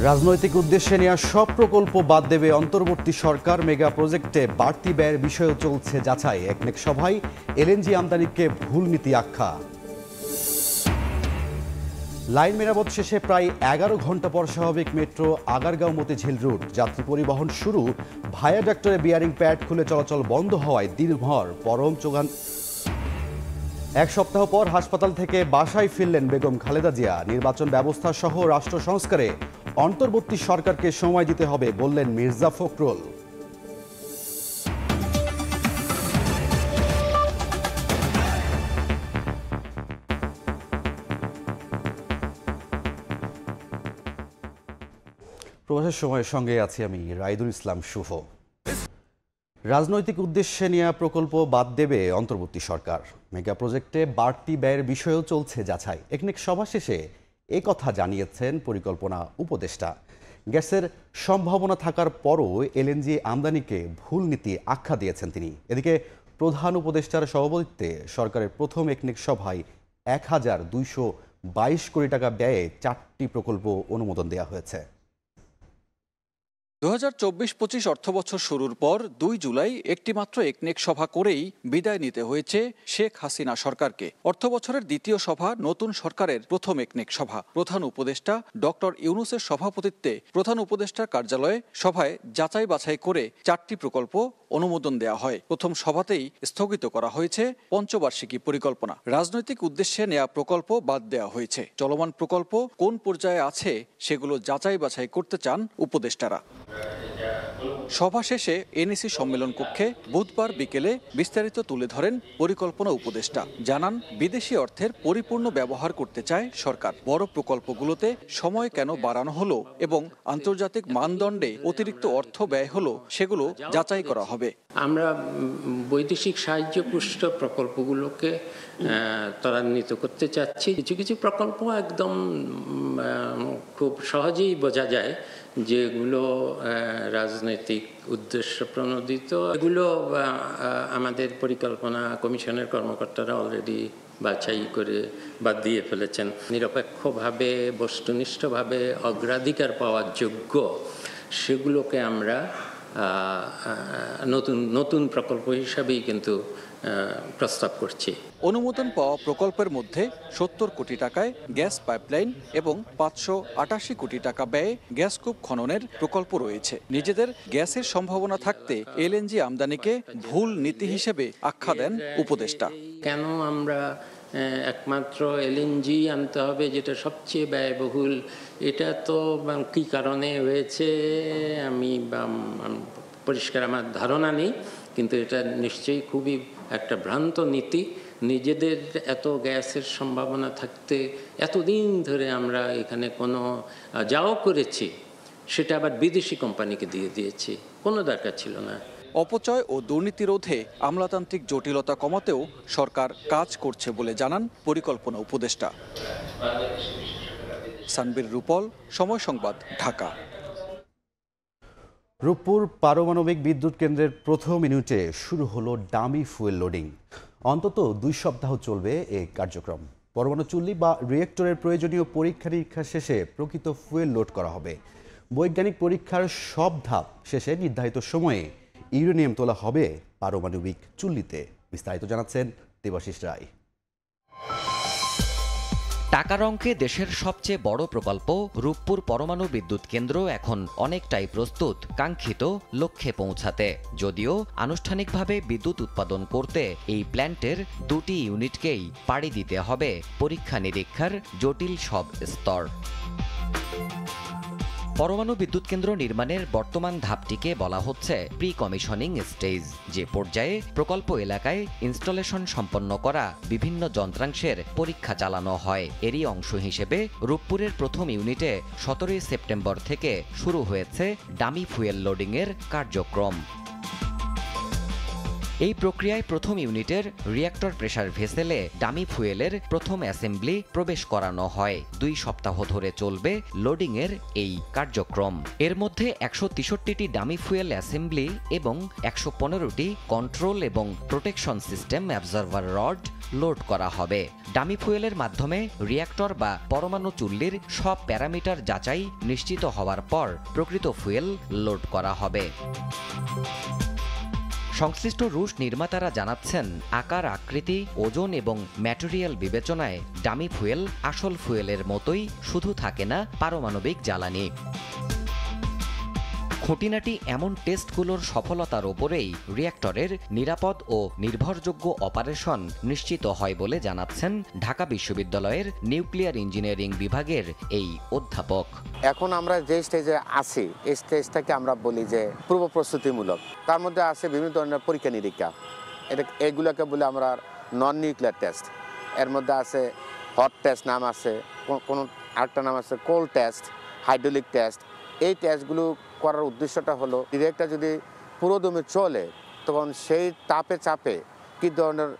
রাজনৈতিক উদ্দেশ্যে নেওয়া সব প্রকল্প বাদ দেবে অন্তর্বর্তী সরকার। মেগা প্রজেক্টে বাড়তি ব্যয়ের বিষয়েও চলছে যাচাই। একনেক সভায় এলএনজি আমদানিকে ভুল নীতি আখ্যা। লাইন মেরামত শেষে প্রায় 11 ঘন্টা পর স্বাভাবিক মেট্রো আগারগাঁও মতিঝিল রুট। যাত্রী পরিবহন শুরু। ভায়াডাক্টরে বিয়ারিং প্যাড খুলে চলাচল বন্ধ হওয়ায় দিনভর পরম চোগান। এক সপ্তাহ পর হাসপাতাল থেকে বাসায় ফিরলেন বেগম খালেদা জিয়া। নির্বাচন ব্যবস্থা সহ রাষ্ট্র সংস্কারে অন্তর্বর্তী সরকারকে সময় দিতে হবে বললেন মির্জা ফখরুল। প্রবাসের সময়ের সঙ্গে আছি আমি রাইদুল ইসলাম শুভ। রাজনৈতিক উদ্দেশ্যে নেওয়া প্রকল্প বাদ দেবে অন্তর্বর্তী সরকার। মেগা প্রজেক্টে বাড়তি ব্যয়ের বিষয়েও চলছে যাচাই। একনেক সভা শেষে এ কথা জানিয়েছেন পরিকল্পনা উপদেষ্টা। গ্যাসের সম্ভাবনা থাকার পরও এলএনজি আমদানিকে ভুল নীতি আখ্যা দিয়েছেন তিনি। এদিকে প্রধান উপদেষ্টার সভাপতিত্বে সরকারের প্রথম একনেক সভায় 1222 কোটি টাকা ব্যয়ে 4টি প্রকল্প অনুমোদন দেওয়া হয়েছে। 2024-25 অর্থবছর শুরুর পর 2 জুলাই একটি মাত্র একনেক সভা করেই বিদায় নিতে হয়েছে শেখ হাসিনা সরকারকে। অর্থবছরের দ্বিতীয় সভা নতুন সরকারের প্রথম একনেক সভা। প্রধান উপদেষ্টা ডক্টর ইউনূসের সভাপতিত্বে প্রধান উপদেষ্টার কার্যালয়ে সভায় যাচাই বাছাই করে 4টি প্রকল্প অনুমোদন দেওয়া হয়। প্রথম সভাতেই স্থগিত করা হয়েছে পঞ্চবার্ষিকী পরিকল্পনা। রাজনৈতিক উদ্দেশ্যে নেওয়া প্রকল্প বাদ দেওয়া হয়েছে। চলমান প্রকল্প কোন পর্যায়ে আছে সেগুলো যাচাই বাছাই করতে চান উপদেষ্টারা। সভা শেষে এনইসি সম্মেলন কক্ষে বুধবার বিকেলে বিস্তারিত তুলে ধরেন পরিকল্পনা উপদেষ্টা। জানান, বিদেশি অর্থের পরিপূর্ণ ব্যবহার করতে চায় সরকার। বড় প্রকল্পগুলোতে সময় কেন বাড়ানো হলো এবং আন্তর্জাতিক মানদণ্ডে অতিরিক্ত অর্থ ব্যয় হলো সেগুলো যাচাই করা হবে। আমরা বৈদেশিক সাহায্য পুষ্ট প্রকল্পগুলোকে ত্বরান্বিত করতে চাচ্ছি। কিছু কিছু প্রকল্প একদম খুব সহজেই বোঝা যায় যেগুলো রাজনৈতিক উদ্দেশ্য প্রণোদিত। এগুলো আমাদের পরিকল্পনা কমিশনের কর্মকর্তারা অলরেডি বাছাই করে বাদ দিয়ে ফেলেছেন। নিরপেক্ষভাবে বস্তুনিষ্ঠভাবে অগ্রাধিকার পাওয়ার যোগ্য সেগুলোকে আমরা নতুন প্রকল্প হিসাবেই কিন্তু প্রস্তাব করছি। অনুমোদন পাওয়া প্রকল্পের মধ্যে 70 কোটি টাকায় গ্যাস পাইপলাইন এবং 588 কোটি টাকা ব্যয়ে গ্যাসকূপ খননের প্রকল্প রয়েছে। নিজেদের গ্যাসের সম্ভাবনা থাকতে এলএনজি আমদানিকে ভুল নীতি হিসেবে আখ্যা দেন উপদেষ্টা। কেন আমরা একমাত্র এলএনজি আনতে হবে যেটা সবচেয়ে ব্যয়বহুল, এটা তো কী কারণে হয়েছে আমি পরিষ্কার আমার ধারণা নেই, কিন্তু এটা নিশ্চয়ই খুবই একটা ভ্রান্ত নীতি। নিজেদের এত গ্যাসের সম্ভাবনা থাকতে এতদিন ধরে আমরা এখানে কোনো যাও করেছি সেটা আবার বিদেশি কোম্পানিকে দিয়ে দিয়েছি, কোনো দরকার ছিল না। অপচয় ও দুর্নীতি রোধে আমলাতান্ত্রিক জটিলতা কমাতেও সরকার কাজ করছে বলে জানান পরিকল্পনা উপদেষ্টা। সানবীর রূপল, সময় সংবাদ, ঢাকা। রূপপুর পারমাণবিক বিদ্যুৎ কেন্দ্রের প্রথম ইউনিটে শুরু হলো ডামি ফুয়েল লোডিং। অন্তত 2 সপ্তাহ চলবে এই কার্যক্রম। পরমাণু চুল্লি বা রিয়েক্টরের প্রয়োজনীয় পরীক্ষা নিরীক্ষা শেষে প্রকৃত ফুয়েল লোড করা হবে। বৈজ্ঞানিক পরীক্ষার সব ধাপ শেষে নির্ধারিত সময়ে ইউরেনিয়াম তোলা হবে পারমাণবিক চুল্লিতে। বিস্তারিত জানাচ্ছেন দেবাশিস রায়। টাকার অঙ্কে দেশের সবচেয়ে বড় প্রকল্প রূপপুর পরমাণু বিদ্যুৎ কেন্দ্র এখন অনেকটাই প্রস্তুত কাঙ্ক্ষিত লক্ষ্যে পৌঁছাতে। যদিও আনুষ্ঠানিকভাবে বিদ্যুৎ উৎপাদন করতে এই প্ল্যান্টের 2টি ইউনিটকেই পাড়ি দিতে হবে পরীক্ষা নিরীক্ষার জটিল সব স্তর। পরমাণু বিদ্যুৎ কেন্দ্র নির্মাণের বর্তমান ধাপটিকে বলা হচ্ছে প্রি কমিশনিং স্টেজ, যে পর্যায়ে প্রকল্প এলাকায় ইনস্টলেশন সম্পন্ন করা বিভিন্ন যন্ত্রাংশের পরীক্ষা চালানো হয়। এরই অংশ হিসেবে রূপপুরের প্রথম ইউনিটে 17 সেপ্টেম্বর থেকে শুরু হয়েছে ডামি ফুয়েল লোডিংয়ের কার্যক্রম। এই প্রক্রিয়ায় প্রথম ইউনিটের রিঅ্যাক্টর প্রেসার ভেসেলে ডামি ফুয়েলের প্রথম অ্যাসেম্বলি প্রবেশ করানো হয়। 2 সপ্তাহ ধরে চলবে লোডিংয়ের এই কার্যক্রম। এর মধ্যে 163টি ডামি ফুয়েল অ্যাসেম্বলি এবং 115টি কন্ট্রোল এবং protection system absorber rod load করা হবে। ডামি ফুয়েলের মাধ্যমে রিঅ্যাক্টর বা পরমাণু চুল্লির সব প্যারামিটার যাচাই নিশ্চিত হওয়ার পর প্রকৃত ফুয়েল লোড করা হবে। সংশ্লিষ্ট রুশ নির্মাতারা জানাচ্ছেন, আকার, আকৃতি, ওজন এবং ম্যাটেরিয়াল বিবেচনায় ডামি ফুয়েল আসল ফুয়েলের মতোই শুধু থাকে না পারমাণবিক জ্বালানি। খুঁটিনাটি এমন টেস্টগুলোর সফলতার ওপরেই রিঅ্যাক্টরের নিরাপদ ও নির্ভরযোগ্য অপারেশন নিশ্চিত হয় বলে জানাচ্ছেন ঢাকা বিশ্ববিদ্যালয়ের নিউক্লিয়ার ইঞ্জিনিয়ারিং বিভাগের এই অধ্যাপক। এখন আমরা যে স্টেজে আছি এই স্টেজটাকে আমরা বলি যে পূর্ব প্রস্তুতিমূলক। তার মধ্যে আছে বিভিন্ন ধরনের পরীক্ষা নিরীক্ষা, এগুলোকে বলে আমরা নন নিউক্লিয়ার টেস্ট। এর মধ্যে আছে হট টেস্ট নাম আছে, কোনো আরেকটা নাম আছে কোল্ড টেস্ট, হাইড্রোলিক টেস্ট। এই টেস্টগুলো করার উদ্দেশ্যটা হলো রিঅ্যাক্টর যদি পুরোদমে চলে তখন সেই তাপে চাপে কী ধরনের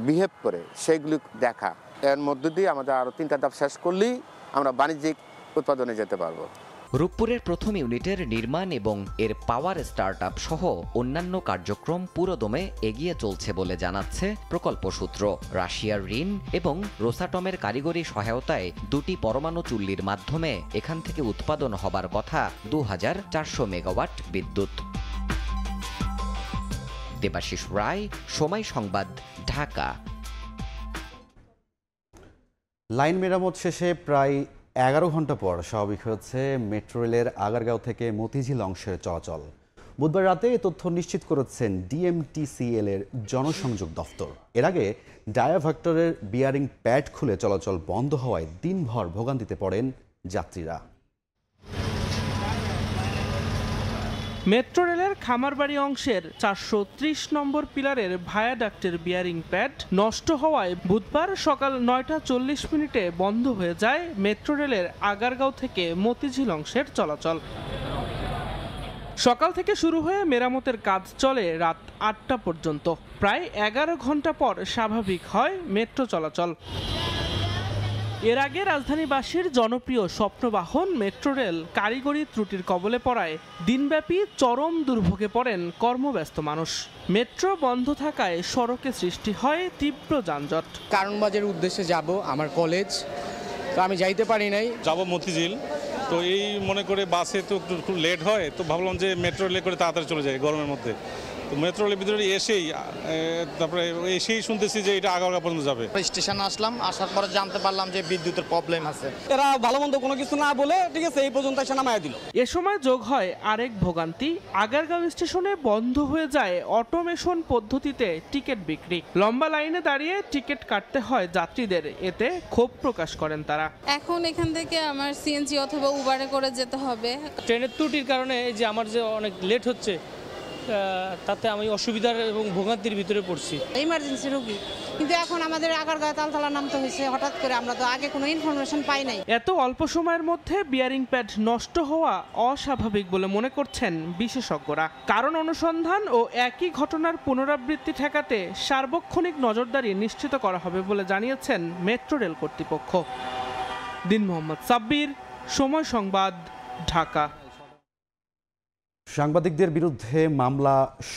বিহেভ করে সেইগুলি দেখা। এর মধ্য দিয়ে আমাদের আরও 3টা ধাপ শেষ করলেই আমরা বাণিজ্যিক উৎপাদনে যেতে পারবো। রূপপুরের প্রথম ইউনিটের নির্মাণ এবং এর পাওয়ার স্টার্টআপ সহ অন্যান্য কার্যক্রম পুরোদমে এগিয়ে চলছে বলে জানাচ্ছে প্রকল্প সূত্র। রাশিয়ার ঋণ এবং রোসাটমের কারিগরি সহায়তায় 2টি পরমাণু চুল্লির মাধ্যমে এখান থেকে উৎপাদন হবার কথা 2400 মেগাওয়াট বিদ্যুৎ। দেবাশিস রায়, সময় সংবাদ, ঢাকা। লাইন মেরামত শেষে প্রায় 11 ঘন্টা পর স্বাভাবিক হয়েছে মেট্রো রেলের আগারগাঁও থেকে মতিঝিল অংশের চলাচল। বুধবার রাতে এ তথ্য নিশ্চিত করেছেন ডিএমটিসিএল এর জনসংযোগ দফতর। এর আগে ডায়াভার্টারের বিয়ারিং প্যাড খুলে চলাচল বন্ধ হওয়ায় দিনভর ভোগান্তিতে পড়েন যাত্রীরা। মেট্রো রেলের খামারবাড়ি অংশের 430 নম্বর পিলারের ভায়াডাক্টের বিয়ারিং প্যাড নষ্ট হওয়ায় বুধবার সকাল 9টা 40 বন্ধ হয়ে যায় মেট্রো রেলের আগারগাঁও থেকে মতিঝিল অংশের চলাচল। সকাল থেকে শুরু হয়ে মেরামতের কাজ চলে রাত 8টা পর্যন্ত। প্রায় 11 ঘন্টা পর স্বাভাবিক হয় মেট্রো চলাচল। এর আগে রাজধানীবাসীর জনপ্রিয় স্বপ্নবাহন মেট্রো রেল কারিগরি ত্রুটির কবলে পড়ায় দিনব্যাপী চরম দুর্ভোগে পড়েন কর্মব্যস্ত মানুষ। মেট্রো বন্ধ থাকায় সড়কে সৃষ্টি হয় তীব্র যানজট। কারণবাজারের উদ্দেশ্যে যাব, আমার কলেজ, তো আমি যাইতে পারি নাই। যাব মতিঝিল, তো এই মনে করে বাসে তো একটু লেট হয়, তো ভাবলাম যে মেট্রো রেলে করে তাড়াতাড়ি চলে যায় গরমের মধ্যে। তো মেট্রো রেলের ভিতরে এসেই তারপরে এসেই শুনতেছি যে এটা আগারগাঁও পর্যন্ত যাবে। স্টেশনে আসলাম, আসার পরে জানতে পারলাম যে বিদ্যুতের প্রবলেম আছে। এরা ভালো মন্দ কোনো কিছু না বলে ঠিক আছে এই পর্যন্ত এসে নামায় দিল। এ সময় যোগ হয় আরেক ভোগান্তি। আগারগাঁও স্টেশনে বন্ধ হয়ে যায় অটোমেশন পদ্ধতিতে টিকিট বিক্রি। লম্বা লাইনে দাঁড়িয়ে টিকিট কাটতে হয় যাত্রীদের। এতে ক্ষোভ প্রকাশ করেন তারা। এখন এখান থেকে আমার সিএনজি অথবা উবারে করে যেতে হবে। ট্রেনের ত্রুটির কারণে এই যে আমার যে অনেক লেট হচ্ছে, তাতে আমি অসুবিধার এবং ভোগান্তির ভিতরে পড়ছি। ইমার্জেন্সি রোগী, কিন্তু এখন আমাদের আগারগাঁও তালতলা নামতে হয়েছে হঠাৎ করে, আমরা তো আগে কোনো ইনফরমেশন পাই নাই। এত অল্প সময়ের মধ্যে বিয়ারিং প্যাড নষ্ট হওয়া অস্বাভাবিক বলে মনে করছেন বিশেষজ্ঞরা। কারণ অনুসন্ধান ও একই ঘটনার পুনরাবৃত্তি ঠেকাতে সার্বক্ষণিক নজরদারি নিশ্চিত করা হবে বলে জানিয়েছেন মেট্রো রেল কর্তৃপক্ষ। দিন মোহাম্মদ সাব্বির, সময় সংবাদ, ঢাকা। সাংবাদিকদের বিরুদ্ধে মামলা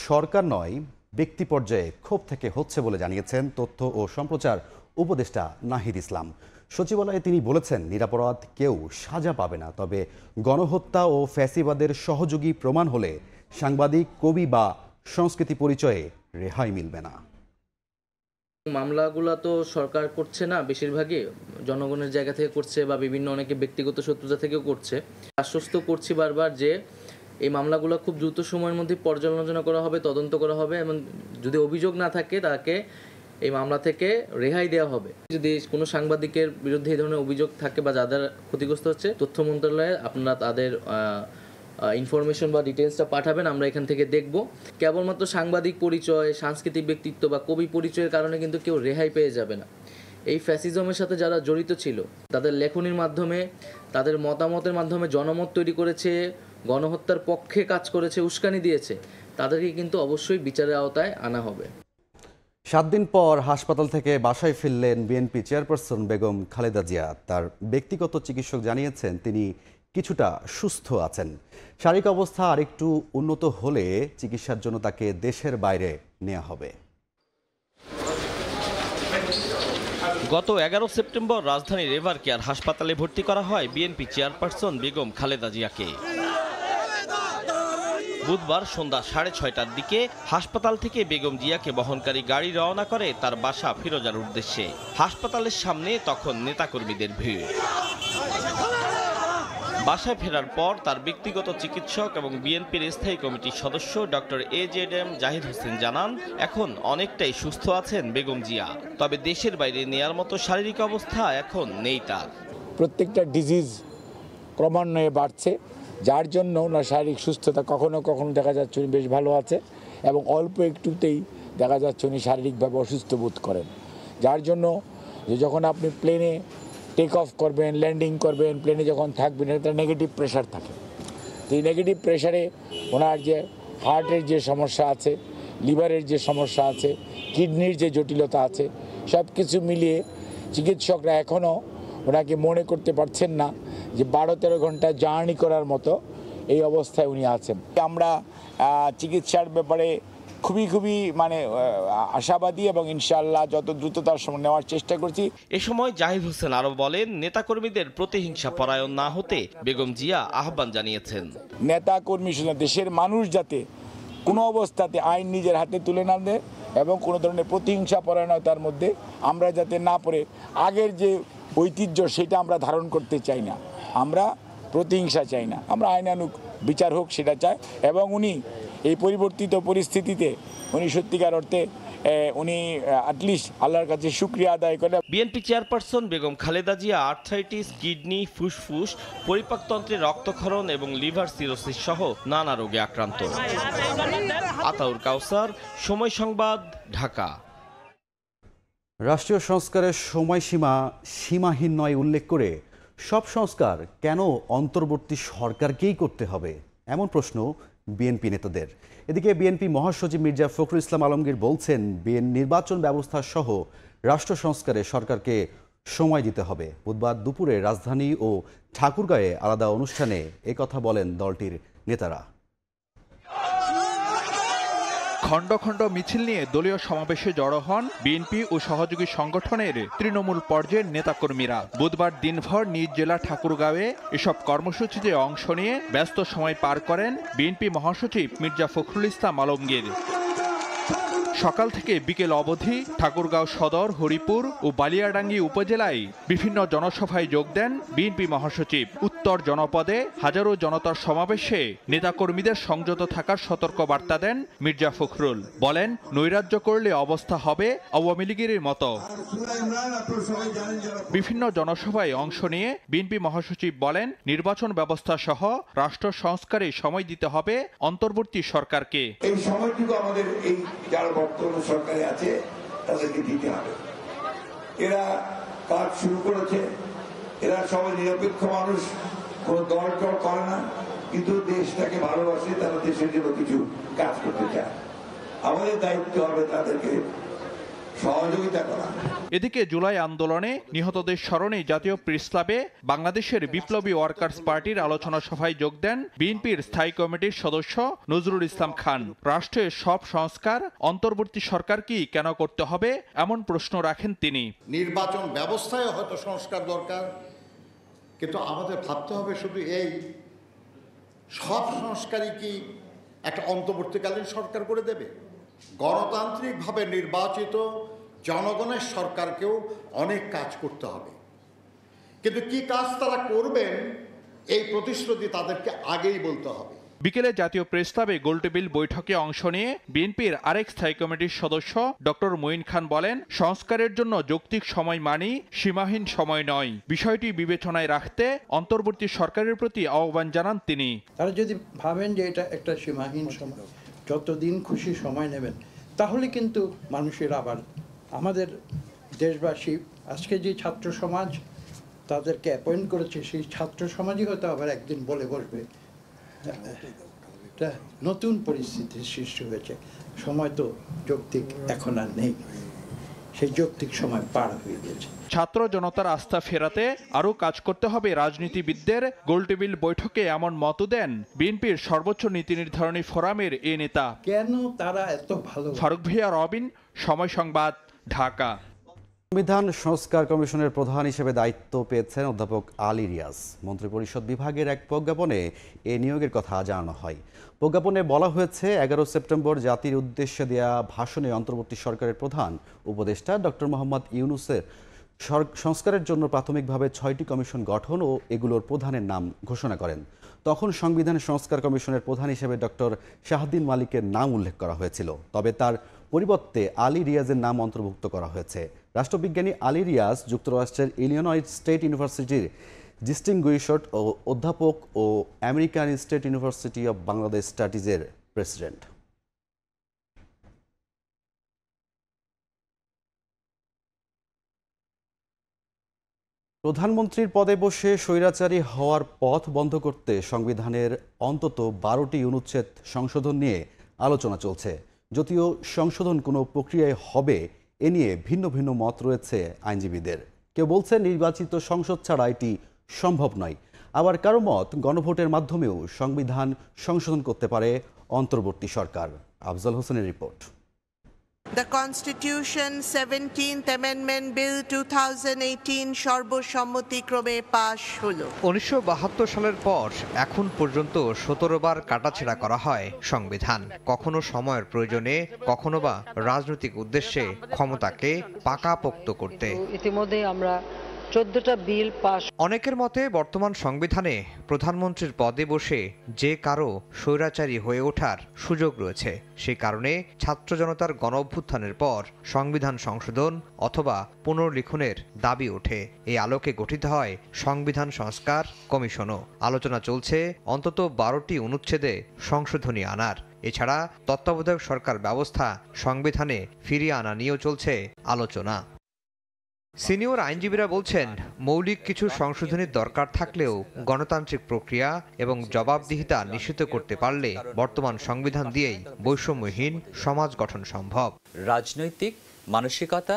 সরকার নয় ব্যক্তি পর্যায়ে ক্ষোভ থেকে হচ্ছে বলে জানিয়েছেন তথ্য ও সম্প্রচার উপদেষ্টা নাহিদ ইসলাম। সচিবালয়ে তিনি বলেছেন, নিরপরাধ কেউ সাজা পাবে না, তবে গণহত্যা ও ফ্যাসিবাদের সহযোগী প্রমাণ হলে সাংবাদিক, কবি বা সংস্কৃতি পরিচয়ে রেহাই মিলবে না। মামলাগুলো তো সরকার করছে না, বেশিরভাগই জনগণের জায়গা থেকে করছে বা বিভিন্ন অনেকে ব্যক্তিগত শত্রুতা থেকেও করছে। আশ্বস্ত করছি বারবার যে এই মামলাগুলো খুব দ্রুত সময়ের মধ্যে পর্যালোচনা করা হবে, তদন্ত করা হবে এবং যদি অভিযোগ না থাকে তাকে এই মামলা থেকে রেহাই দেওয়া হবে। যদি কোনো সাংবাদিকের বিরুদ্ধে এই ধরনের অভিযোগ থাকে বা যাদের ক্ষতিগ্রস্ত হচ্ছে, তথ্য মন্ত্রণালয়ে আপনারা তাদের ইনফরমেশন বা ডিটেলসটা পাঠাবেন, আমরা এখান থেকে দেখব। কেবলমাত্র সাংবাদিক পরিচয়, সাংস্কৃতিক ব্যক্তিত্ব বা কবি পরিচয়ের কারণে কিন্তু কেউ রেহাই পেয়ে যাবে না। এই ফ্যাসিজমের সাথে যারা জড়িত ছিল, তাদের লেখনীর মাধ্যমে, তাদের মতামতের মাধ্যমে জনমত তৈরি করেছে, গণহত্যার পক্ষে কাজ করেছে, উস্কানি দিয়েছে, তাদেরকে কিন্তু অবশ্যই বিচারের আওতায় আনা হবে। 7 দিন পর হাসপাতাল থেকে বাসায় ফিরলেন বিএনপি চেয়ারপারসন বেগম খালেদা জিয়া। তার ব্যক্তিগত চিকিৎসক জানিয়েছেন তিনি কিছুটা সুস্থ আছেন। শারীরিক অবস্থা আরেকটু উন্নত হলে চিকিৎসার জন্য তাকে দেশের বাইরে নেওয়া হবে। গত 11 সেপ্টেম্বর রাজধানীর এভার কেয়ার হাসপাতালে ভর্তি করা হয় বিএনপি চেয়ারপারসন বেগম খালেদা জিয়াকে। বুধবার সন্ধ্যা 6:30টার দিকে হাসপাতাল থেকে বেগম জিয়াকে বহনকারী গাড়ি রওনা করে তার বাসা ফিরোজার উদ্দেশ্যে। হাসপাতালের সামনে তখন নেতাকর্মীদের ভিড়। বাসায় ফেরার পর তার ব্যক্তিগত চিকিৎসক এবং বিএনপির স্থায়ী কমিটির সদস্য ডক্টর AJM জাহিদ হোসেন জানান, এখন অনেকটাই সুস্থ আছেন বেগম জিয়া, তবে দেশের বাইরে নেয়ার মতো শারীরিক অবস্থা এখন নেই তার। প্রত্যেকটা ডিজিজ ক্রমান্বয়ে বাড়ছে, যার জন্য ওনার শারীরিক সুস্থতা কখনো কখনো দেখা যাচ্ছে উনি বেশ ভালো আছে এবং অল্প একটুতেই দেখা যাচ্ছে উনি শারীরিকভাবে অসুস্থ বোধ করেন। যার জন্য যে যখন আপনি প্লেনে টেক অফ করবেন, ল্যান্ডিং করবেন, প্লেনে যখন থাকবেন, একটা নেগেটিভ প্রেশার থাকে। তো এই নেগেটিভ প্রেশারে ওনার যে হার্টের যে সমস্যা আছে, লিভারের যে সমস্যা আছে, কিডনির যে জটিলতা আছে, সব কিছু মিলিয়ে চিকিৎসকরা এখনও ওনাকে মনে করতে পারছেন না যে 12-13 ঘন্টা জার্নি করার মতো এই অবস্থায় উনি আছেন। আমরা চিকিৎসার ব্যাপারে খুবই মানে আশাবাদী এবং ইনশাআল্লাহ যত দ্রুততার সময় নেওয়ার চেষ্টা করছি। এ সময় জাহিদ হোসেন আরও বলেন, নেতাকর্মীদের প্রতিহিংসা পরায়ণ না হতে বেগম জিয়া আহ্বান জানিয়েছেন। নেতাকর্মী শুধু দেশের মানুষ যাতে কোনো অবস্থাতে আইন নিজের হাতে তুলে না দেয় এবং কোনো ধরনের প্রতিহিংসা পরায়ণতার মধ্যে আমরা যাতে না পড়ে আগের যে ঐতিহ্য সেটা আমরা ধারণ করতে চাই না, আমরা প্রতিহিংসা চাই না, আমরা আইনানুগ বিচার হোক সেটা চাই। এবং উনি এই পরিবর্তিত পরিস্থিতিতে উনি সত্যিকার অর্থে উনি অ্যাটলিস্ট আল্লাহর কাছে শুকরিয়া আদায় করে। BNP chairperson Begum Khaleda Zia arthritis, kidney, ফুসফুস, পরিপাকতন্ত্রের রক্তক্ষরণ এবং লিভার সিরোসিস সহ নানা রোগে আক্রান্ত। আতাউর কাউসার, সময় সংবাদ, ঢাকা। রাষ্ট্রীয় সংস্কারের সময়সীমা সীমাহীন নয় উল্লেখ করে সব সংস্কার কেন অন্তর্বর্তী সরকারকেই করতে হবে, এমন প্রশ্ন বিএনপি নেতাদের। এদিকে বিএনপি মহাসচিব মির্জা ফখরুল ইসলাম আলমগীর বলছেন, নির্বাচন ব্যবস্থা সহ রাষ্ট্র সংস্কারে সরকারকে সময় দিতে হবে। বুধবার দুপুরে রাজধানী ও ঠাকুরগাঁয়ে আলাদা অনুষ্ঠানে একথা বলেন দলটির নেতারা। খণ্ড খণ্ড মিছিল নিয়ে দলীয় সমাবেশে জড়ো হন বিএনপি ও সহযোগী সংগঠনের তৃণমূল পর্যায়ের নেতাকর্মীরা। বুধবার দিনভর নিজ জেলা ঠাকুরগাঁওয়ে এসব কর্মসূচিতে অংশ নিয়ে ব্যস্ত সময় পার করেন বিএনপি মহাসচিব মির্জা ফখরুল ইসলাম আলমগীর। সকাল থেকে বিকেল অবধি ঠাকুরগাঁও সদর, হরিপুর ও বালিয়াডাঙ্গি উপজেলায় বিভিন্ন জনসভায় যোগ দেন বিএনপি মহাসচিব। উত্তর জনপদে হাজারো জনতার সমাবেশে নেতাকর্মীদের সংযত থাকার সতর্ক বার্তা দেন মির্জা ফখরুল। বলেন, নৈরাজ্য করলে অবস্থা হবে আওয়ামী লীগের মতো। বিভিন্ন জনসভায় অংশ নিয়ে বিএনপি মহাসচিব বলেন, নির্বাচন ব্যবস্থা সহ রাষ্ট্র সংস্কারে সময় দিতে হবে অন্তর্বর্তী সরকারকে। এই সময়টুকু আমাদের এই যারা বর্তমান সরকারে আছে তাদেরকে দিতে হবে। এরা কাজ শুরু করেছে, এরা সবাই নিরপেক্ষ মানুষ, কোনো দল টল করে না, কিন্তু দেশটাকে ভালোবাসে, তারা দেশের জন্য কিছু কাজ করতে চায়। আমাদের দায়িত্ব হবে তাদেরকে সহযোগিতা করা। এদিকে জুলাই আন্দোলনে নিহতদের স্মরণে জাতীয় প্রেস ক্লাবে বাংলাদেশের বিপ্লবী ওয়ার্কার্স পার্টির আলোচনা সভায় যোগ দেন বিএনপির স্থায়ী কমিটির সদস্য নজরুল ইসলাম খান। রাষ্ট্রের সব সংস্কার অন্তর্বর্তী সরকারকেই কেন করতে হবে এমন প্রশ্ন রাখেন তিনি। নির্বাচন ব্যবস্থায় হয়তো সংস্কার দরকার, কিন্তু আমাদের ভাবতে হবে শুধু এই সব সংস্কারই কি একটা অন্তর্বর্তীকালীন সরকার করে দেবে? গণতান্ত্রিকভাবে নির্বাচিত জনগণের সরকারকেও অনেক কাজ করতে হবে, কিন্তু কি কাজ তারা করবেন এই প্রতিশ্রুতি তাদেরকে আগেই বলতে হবে। বিকেলে জাতীয় প্রেস ক্লাবে গোলটেবিল বৈঠকে অংশ নিয়ে বিএনপির আরেক স্থায়ী কমিটির সদস্য ডক্টর মঈন খান বলেন, সংস্কারের জন্য যৌক্তিক সময় মানি, সীমাহীন সময় নয়। বিষয়টি বিবেচনায় রাখতে অন্তর্বর্তী সরকারের প্রতি আহ্বান জানান তিনি। তারা যদি ভাবেন যে এটা একটা সীমাহীন সময়, যতদিন খুশি সময় নেবেন, তাহলে কিন্তু মানুষের আবার আমাদের দেশবাসী আজকে যে ছাত্র সমাজ তাদেরকে অ্যাপয়েন্ট করেছে, সেই ছাত্র সমাজই হয়তো আবার একদিন বলে বসবে একটা নতুন পরিস্থিতির সৃষ্টি হয়েছে। সময় তো যৌক্তিক এখন আর নেই, সেই যৌক্তিক সময় পার হয়ে গেছে। ছাত্র জনতার আস্থা ফেরাতে আরও কাজ করতে হবে রাজনীতিবিদদের। গোলটেবিল বৈঠকে এমন মত দেন বিএনপির সর্বোচ্চ নীতি নির্ধারণী ফোরামের এ নেতা। কেন তারা এত ভালো? ফারুক ভিয়া, রবিন, সময় সংবাদ, ঢাকা। সংবিধান সংস্কার কমিশনের প্রধান হিসেবে দায়িত্ব পেয়েছেন অধ্যাপক আলী রিয়াজ। মন্ত্রিপরিষদ বিভাগের এক প্রজ্ঞাপনে এ নিয়োগের কথা জানানো হয়। প্রজ্ঞাপনে বলা হয়েছে 11 সেপ্টেম্বর জাতির উদ্দেশ্যে দেয়া ভাষণে অন্তর্বর্তী সরকারের প্রধান উপদেষ্টা ডক্টর মোহাম্মদ ইউনূসের সংস্কারের জন্য প্রাথমিকভাবে 6টি কমিশন গঠন ও এগুলোর প্রধানের নাম ঘোষণা করেন। তখন সংবিধান সংস্কার কমিশনের প্রধান হিসেবে ডক্টর শাহদ্দিন মালিকের নাম উল্লেখ করা হয়েছিল, তবে তার পরিবর্তে আলী রিয়াজের নাম অন্তর্ভুক্ত করা হয়েছে। রাষ্ট্রবিজ্ঞানী আলী রিয়াজ যুক্তরাষ্ট্রের ইলিনয় স্টেট ইউনিভার্সিটির ডিস্টিংগুইশড ও অধ্যাপক ও American state university of Bangladesh স্টাডিজের প্রেসিডেন্ট। প্রধানমন্ত্রীর পদে বসে স্বৈরাচারী হওয়ার পথ বন্ধ করতে সংবিধানের অন্তত 12টি অনুচ্ছেদ সংশোধন নিয়ে আলোচনা চলছে। যদিও সংশোধন কোনো প্রক্রিয়ায় হবে এ নিয়ে ভিন্ন ভিন্ন মত রয়েছে আইনজীবীদের। কেউ বলছেন নির্বাচিত সংসদ ছাড়া এটি সম্ভব নয়, আবার কারো মত গণভোটের মাধ্যমেও সংবিধান সংশোধন করতে পারে অন্তর্বর্তী সরকার। আফজাল হোসেনের report. The Constitution 17th Amendment Bill 2018 সর্বসম্মতিক্রমে পাশ হলো। 1972 সালের পর এখন পর্যন্ত 17 বার কাটাছেঁড়া করা হয় সংবিধান। কখনো সময়ের প্রয়োজনে, কখনো বা রাজনৈতিক উদ্দেশ্যে ক্ষমতাকে পাকাপোক্ত করতে। ইতিমধ্যে আমরা 14টা বিল পাস। অনেকের মতে বর্তমান সংবিধানে প্রধানমন্ত্রীর পদে বসে যে কারো স্বৈরাচারী হয়ে ওঠার সুযোগ রয়েছে। সেই কারণে ছাত্র জনতার গণঅভ্যুত্থানের পর সংবিধান সংশোধন অথবা পুনর্লিখনের দাবি ওঠে। এই আলোকে গঠিত হয় সংবিধান সংস্কার কমিশনও। আলোচনা চলছে অন্তত 12টি অনুচ্ছেদে সংশোধনী আনার। এছাড়া তত্ত্বাবধায়ক সরকার ব্যবস্থা সংবিধানে ফিরিয়ে আনা নিয়েও চলছে আলোচনা। সিনিয়র আইনজীবীরা বলছেন, মৌলিক কিছু সংশোধনীর দরকার থাকলেও গণতান্ত্রিক প্রক্রিয়া এবং জবাবদিহিতা নিশ্চিত করতে পারলে বর্তমান সংবিধান দিয়েই বৈষম্যহীন সমাজ গঠন সম্ভব। রাজনৈতিক মানসিকতা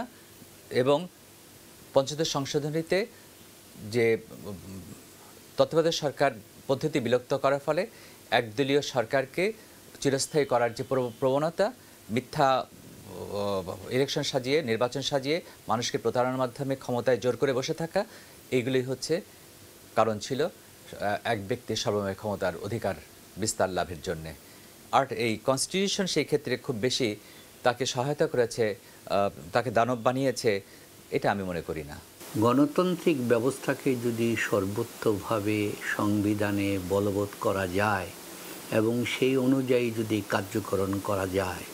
এবং পঞ্চদশ সংশোধনীতে যে তত্ত্বাবধায়ক সরকার পদ্ধতি বিলুপ্ত করার ফলে একদলীয় সরকারকে চিরস্থায়ী করার যে প্রবণতা, মিথ্যা ইলেকশন সাজিয়ে, নির্বাচন সাজিয়ে মানুষকে প্রতারণার মাধ্যমে ক্ষমতায় জোর করে বসে থাকা, এইগুলি হচ্ছে কারণ ছিল এক ব্যক্তির সর্বময় ক্ষমতার অধিকার বিস্তার লাভের জন্যে। আর এই কনস্টিটিউশন সেই ক্ষেত্রে খুব বেশি তাকে সহায়তা করেছে, তাকে দানব বানিয়েছে, এটা আমি মনে করি না। গণতান্ত্রিক ব্যবস্থাকে যদি সর্বোচ্চভাবে সংবিধানে বলবৎ করা যায় এবং সেই অনুযায়ী যদি কার্যকরণ করা যায়,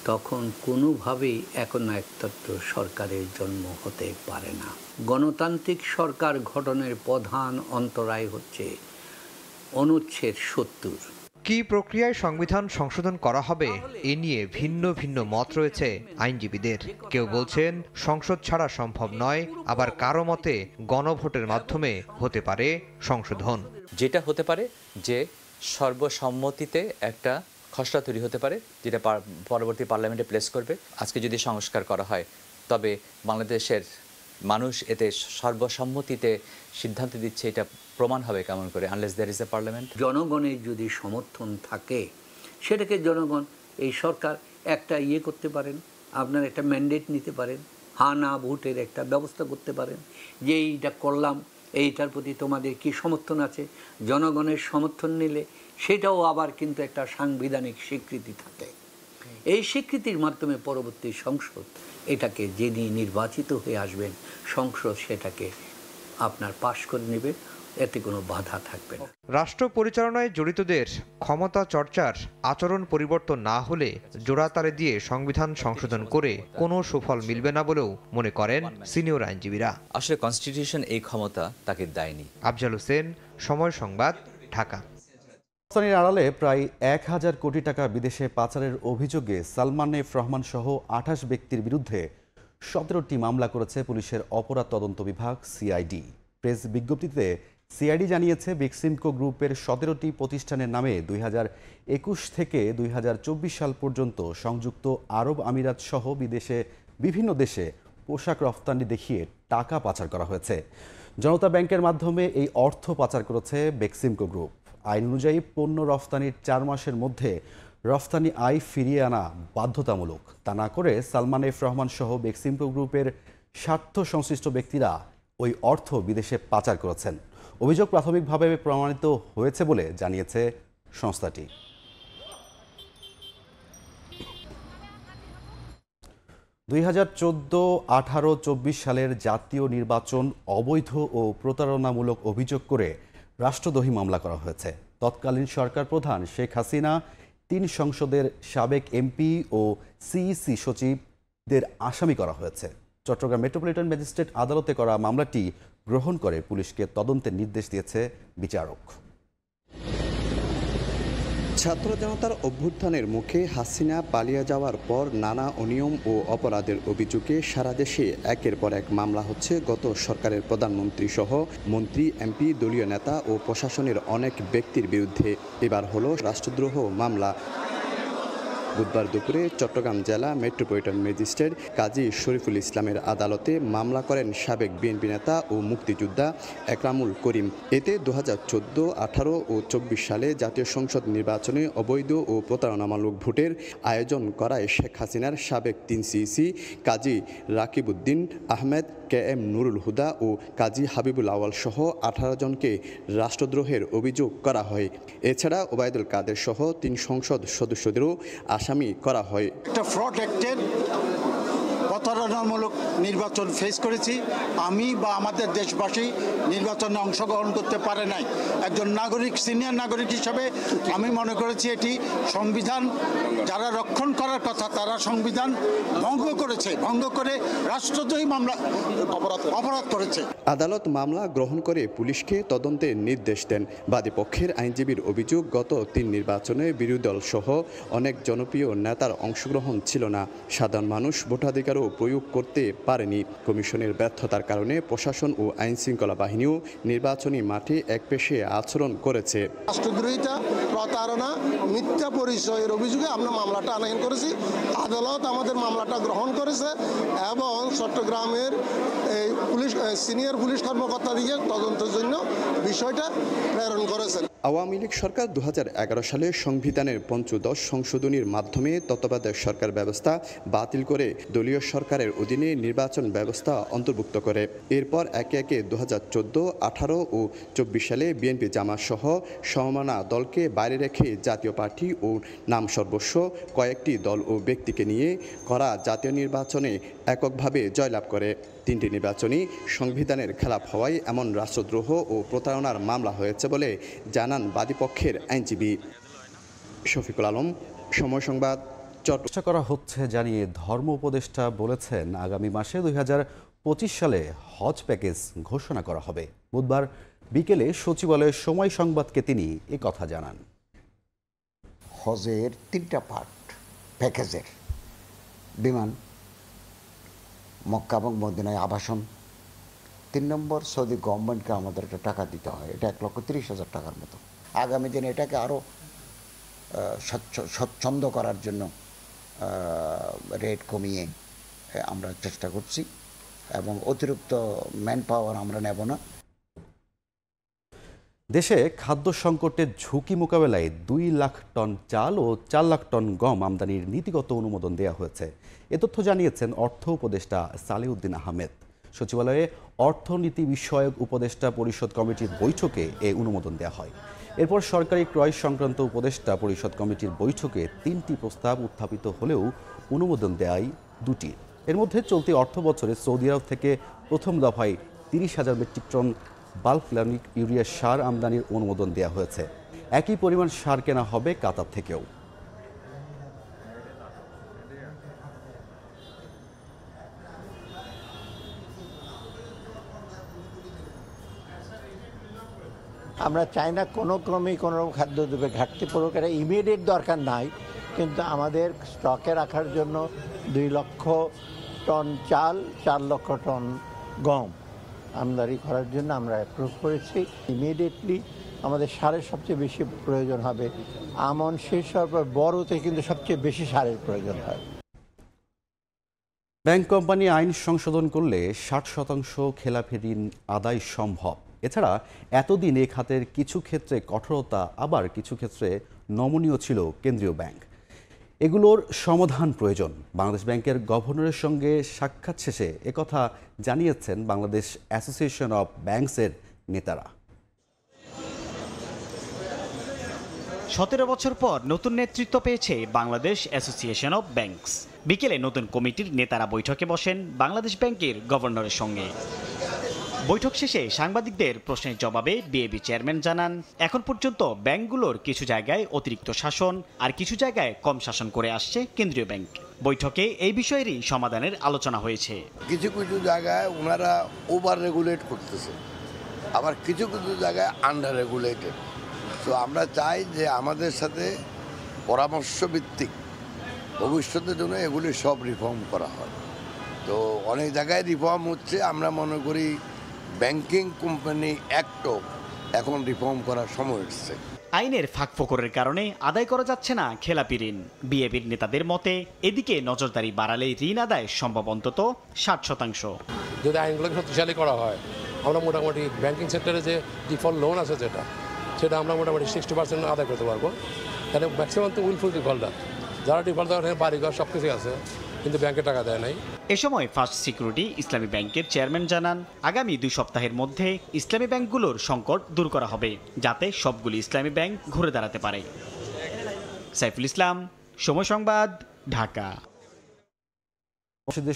তখন কোনোভাবেই একনায়কতন্ত্র সরকারের জন্ম হতে পারে না। গণতান্ত্রিক সরকার গঠনের প্রধান অন্তরায় হচ্ছে অনুচ্ছেদ 70। কি প্রক্রিয়ায় সংবিধান সংশোধন করা হবে এ নিয়ে ভিন্ন ভিন্ন মত রয়েছে আইনজীবীদের। কেউ বলছেন সংসদ ছাড়া সম্ভব নয়, আবার কারো মতে গণভোটের মাধ্যমে হতে পারে সংশোধন। যেটা হতে পারে যে সর্বসম্মতিতে একটা খসড়া তৈরি হতে পারে, যেটা পরবর্তী পার্লামেন্টে প্লেস করবে। আজকে যদি সংস্কার করা হয় তবে বাংলাদেশের মানুষ এতে সর্বসম্মতিতে সিদ্ধান্ত দিচ্ছে, এটা প্রমাণ হবে কেমন করে, unless there is a parliament. জনগণের যদি সমর্থন থাকে, সেটাকে জনগণ এই সরকার একটা করতে পারেন, আপনার একটা ম্যান্ডেট নিতে পারেন, হা না ভোটের একটা ব্যবস্থা করতে পারেন যে এইটা করলাম, এইটার প্রতি তোমাদের কি সমর্থন আছে। জনগণের সমর্থন নিলে সেটাও আবার কিন্তু একটা সাংবিধানিক স্বীকৃতি থাকে। এই স্বীকৃতির মাধ্যমে পরবর্তী সংসদ এটাকে যিনি নির্বাচিত হয়ে আসবেন, সংসদ সেটাকে আপনার পাশ করে নেবে, এতে কোনো বাধা থাকবে না। রাষ্ট্র পরিচালনায় জড়িতদের ক্ষমতা চর্চার আচরণ পরিবর্তন না হলে জোড়াতালে দিয়ে সংবিধান সংশোধন করে কোনো সুফল মিলবে না বলেও মনে করেন সিনিয়র আইনজীবীরা। আসলে কনস্টিটিউশন এই ক্ষমতা তাকে দেয়নি। আফজাল হোসেন, সময় সংবাদ, ঢাকা। পাকিস্তানের আড়ালে প্রায় 1000 কোটি টাকা বিদেশে পাচারের অভিযোগে সালমান এফ রহমান সহ 28 ব্যক্তির বিরুদ্ধে 17টি মামলা করেছে পুলিশের অপরাধ তদন্ত বিভাগ সিআইডি। প্রেস বিজ্ঞপ্তিতে সিআইডি জানিয়েছে বেক্সিমকো গ্রুপের 17টি প্রতিষ্ঠানের নামে 2021 থেকে 2024 সাল পর্যন্ত সংযুক্ত আরব আমিরাত সহ বিভিন্ন দেশে পোশাক রফতানি দেখিয়ে টাকা পাচার করা হয়েছে। জনতা ব্যাংকের মাধ্যমে এই অর্থ পাচার করেছে বেক্সিমকো গ্রুপ। আইন অনুযায়ী পণ্য রফতানির 4 মাসের মধ্যে রফতানি আয় ফিরিয়ে আনা বাধ্যতামূলক। তা না করে সালমান এফ রহমান সহ বেক্সিমকো গ্রুপের স্বার্থ সংশ্লিষ্ট ব্যক্তিরা ওই অর্থ বিদেশে পাচার করেছেন। অভিযোগ প্রাথমিকভাবে প্রমাণিত হয়েছে বলে জানিয়েছে সংস্থাটি। 2014-18-24 সালের জাতীয় নির্বাচন অবৈধ ও প্রতারণামূলক অভিযোগ করে রাষ্ট্রদ্রোহী মামলা করা হয়েছে। তৎকালীন সরকার প্রধান শেখ হাসিনা, 3 সংসদের সাবেক এমপি ও সিইসি সচিবদের আসামি করা হয়েছে। চট্টগ্রাম মেট্রোপলিটন ম্যাজিস্ট্রেট আদালতে করা মামলাটি গ্রহণ করে পুলিশকে তদন্তের নির্দেশ দিয়েছে বিচারক। ছাত্র জনতার অভ্যুত্থানের মুখে হাসিনা পালিয়ে যাওয়ার পর নানা অনিয়ম ও অপরাধের অভিযোগে সারা দেশে একের পর এক মামলা হচ্ছে গত সরকারের প্রধানমন্ত্রী সহ মন্ত্রী, এমপি, দলীয় নেতা ও প্রশাসনের অনেক ব্যক্তির বিরুদ্ধে। এবার হলো রাষ্ট্রদ্রোহ মামলা। বুধবার দুপুরে চট্টগ্রাম জেলা মেট্রোপলিটন ম্যাজিস্ট্রেট কাজী শরীফুল ইসলামের আদালতে মামলা করেন সাবেক বিএনপি নেতা ও মুক্তিযোদ্ধা একরামুল করিম। এতে 2014, 18 ও 24 সালে জাতীয় সংসদ নির্বাচনে অবৈধ ও প্রতারণামূলক ভোটের আয়োজন করায় শেখ হাসিনার সাবেক 3 সিইসি কাজী রাকিবউদ্দিন আহমেদ, KM নুরুল হুদা ও কাজী হাবিবুল আওয়াল সহ 18 জনকে রাষ্ট্রদ্রোহের অভিযোগ করা হয়। এছাড়া ওবায়দুল কাদের সহ 3 সংসদ সদস্যদেরও আসামি করা হয়। একটা ফ্রড অ্যাক্টের প্রতারণামূলক নির্বাচন ফেস করেছি আমি বা আমাদের দেশবাসী নির্বাচনে অংশগ্রহণ করতে পারে নাই। একজন নাগরিক, সিনিয়র নাগরিক হিসাবে আমি মনে করেছি এটি সংবিধান যারা রক্ষণ করার কথা তারা সংবিধান ভঙ্গ করেছে, ভঙ্গ করে রাষ্ট্রদ্রোহী মামলা অপরাধ করেছে। আদালত মামলা গ্রহণ করে পুলিশকে তদন্তের নির্দেশ দেন। বাদী পক্ষের আইনজীবীর অভিযোগ, গত 3 নির্বাচনে বিরোধী দল সহ অনেক জনপ্রিয় নেতার অংশগ্রহণ ছিল না। সাধারণ মানুষ ভোটাধিকারও প্রয়োগ করতে পারেনি। কমিশনের ব্যর্থতার কারণে প্রশাসন ও আইন শৃঙ্খলা বাহিনীও নির্বাচনী মাঠে একপেশে আচরণ করেছে। রাষ্ট্রদ্রোহিতা, প্রতারণা, মিথ্যা পরিচয়ের অভিযোগে আমরা মামলাটা আনয়ন করেছি। আদালত আমাদের মামলাটা গ্রহণ করেছে এবং চট্টগ্রামের পুলিশ সিনিয়র পুলিশ কর্মকর্তাদিকে তদন্তের জন্য বিষয়টা প্রেরণ করেছেন। আওয়ামী লীগ সরকার 2011 সালে সংবিধানের 15 সংশোধনীর মাধ্যমে তত্ত্বাবধায়ক সরকার ব্যবস্থা বাতিল করে দলীয় সরকারের অধীনে নির্বাচন ব্যবস্থা অন্তর্ভুক্ত করে। এরপর একে একে 2014, 18 ও 24 সালে বিএনপি জামাত সহ সমমনা দলকে বাইরে রেখে জাতীয় পার্টি ও নাম সর্বস্ব কয়েকটি দল ও ব্যক্তিকে নিয়ে করা জাতীয় নির্বাচনে এককভাবে জয়লাভ করে। 3টি নির্বাচনই সংবিধানের খেলাপ হওয়ায় এমন রাষ্ট্রদ্রোহ ও প্রতারণার মামলা হয়েছে বলে জানান বাদীপক্ষের আইনজীবী। শফিকুল আলম, সময় সংবাদ। চেষ্টা করা হচ্ছে জানিয়ে ধর্ম উপদেষ্টা বলেছেন, আগামী মাসে 2025 সালে হজ প্যাকেজ ঘোষণা করা হবে। বুধবার বিকেলে সচিবালয়ের সময় সংবাদকে তিনি একথা জানান। হজের 3টা পার্ট প্যাকেজের, বিমান, মক্কা এবং মদিনায় আবাসন, 3 নম্বর সৌদি গভর্নমেন্টকে আমাদের একটা টাকা দিতে হয়, এটা 1,30,000 টাকার মতো। আগামী দিনে এটাকে আরও স্বচ্ছন্দ করার জন্য রেট কমিয়ে আমরা চেষ্টা করছি এবং অতিরিক্ত ম্যান পাওয়ার আমরা নেব না। দেশে খাদ্য সংকটের ঝুঁকি মোকাবেলায় 2 লাখ টন চাল ও 4 লাখ টন গম আমদানির নীতিগত অনুমোদন দেওয়া হয়েছে। এ তথ্য জানিয়েছেন অর্থ উপদেষ্টা সালেউদ্দিন আহমেদ। সচিবালয়ে অর্থনীতি বিষয়ক উপদেষ্টা পরিষদ কমিটির বৈঠকে এ অনুমোদন দেওয়া হয়। এরপর সরকারি ক্রয় সংক্রান্ত উপদেষ্টা পরিষদ কমিটির বৈঠকে 3টি প্রস্তাব উত্থাপিত হলেও অনুমোদন দেয় 2টি। এর মধ্যে চলতি অর্থ বছরে সৌদি আরব থেকে প্রথম দফায় 30,000 মেট্রিক টন বাল্ক প্লানিক ইউরিয়া সার আমদানির অনুমোদন দেওয়া হয়েছে। একই পরিমাণ সার কেনা হবে কাতার থেকেও। আমরা চাই না কোনো ক্রমেই কোনো খাদ্যদ্রব্যের ঘাটতি পড়ুক, এটা ইমিডিয়েট দরকার নাই, কিন্তু আমাদের স্টকে রাখার জন্য 2 লক্ষ টন চাল, 4 লক্ষ টন গম আমদানি করার জন্য আমরা অ্যাপ্রুভ করেছি। ইমিডিয়েটলি আমাদের সারের সবচেয়ে বেশি প্রয়োজন হবে, আমন শেষ হওয়ার পর বড়তে কিন্তু সবচেয়ে বেশি সারের প্রয়োজন হয়। ব্যাংক কোম্পানি আইন সংশোধন করলে 60% খেলাপি ঋণ আদায় সম্ভব। এছাড়া এতদিন এ খাতের কিছু ক্ষেত্রে কঠোরতা, আবার কিছু ক্ষেত্রে নমনীয় ছিল কেন্দ্রীয় ব্যাংক। এগুলোর সমাধান প্রয়োজন। বাংলাদেশ ব্যাংকের গভর্নরের সঙ্গে সাক্ষাৎ শেষে একথা জানিয়েছেন বাংলাদেশ অ্যাসোসিয়েশন অব ব্যাংকসের নেতারা। 17 বছর পর নতুন নেতৃত্ব পেয়েছে বাংলাদেশ অ্যাসোসিয়েশন অব ব্যাংকস। বিকেলে নতুন কমিটির নেতারা বৈঠকে বসেন বাংলাদেশ ব্যাংকের গভর্নরের সঙ্গে। বৈঠক শেষে সাংবাদিকদের প্রশ্নের জবাবে বিএবি চেয়ারম্যান জানান, এখন পর্যন্ত ব্যাংকগুলোর কিছু জায়গায় অতিরিক্ত শাসন আর কিছু জায়গায় কম শাসন করে আসছে কেন্দ্রীয় ব্যাংক। বৈঠকে এই বিষয়েরই সমাধানের আলোচনা হয়েছে। কিছু কিছু জায়গায় ওনারা ওভার রেগুলেট করতেছে, আবার কিছু কিছু জায়গায় আন্ডার রেগুলেটেড। তো আমরা চাই যে আমাদের সাথে পরামর্শ ভিত্তিক ভবিষ্যতের জন্য এগুলি সব রিফর্ম করা হয়। তো অনেক জায়গায় রিফর্ম হচ্ছে, আমরা মনে করি ব্যাংকিং কোম্পানি অ্যাক্টও এখন রিফর্ম করার সময় এসছে। আইনের ফাঁকফোকরের কারণে আদায় করা যাচ্ছে না খেলাপি ঋণ। বিএবির নেতাদের মতে এদিকে নজরদারি বাড়ালে ঋণ আদায় সম্ভব অন্তত 60%। যদি আইনগুলোকে শক্তিশালী করা হয়, আমরা মোটামুটি ব্যাংকিং সেক্টরে যে ডিফল্ট লোন আছে সেটা আমরা মোটামুটি 60% আদায় করতে পারবো। তাহলে ম্যাক্সিমাম তো উইলফুল ডিফল্টার, যারা ডিফল্ট বাড়িঘর সব কিছু আছে কিন্তু ব্যাংকে টাকা দেয় নাই। এ সময় ফার্স্ট সিকিউরিটি ইসলামী ব্যাংকের চেয়ারম্যান জানান, আগামী 2 সপ্তাহের মধ্যে ইসলামী ব্যাংকগুলোর সংকট দূর করা হবে, যাতে সবগুলি ইসলামী ব্যাংক ঘুরে দাঁড়াতে পারে। সাইফুল ইসলাম, সময় সংবাদ, ঢাকা।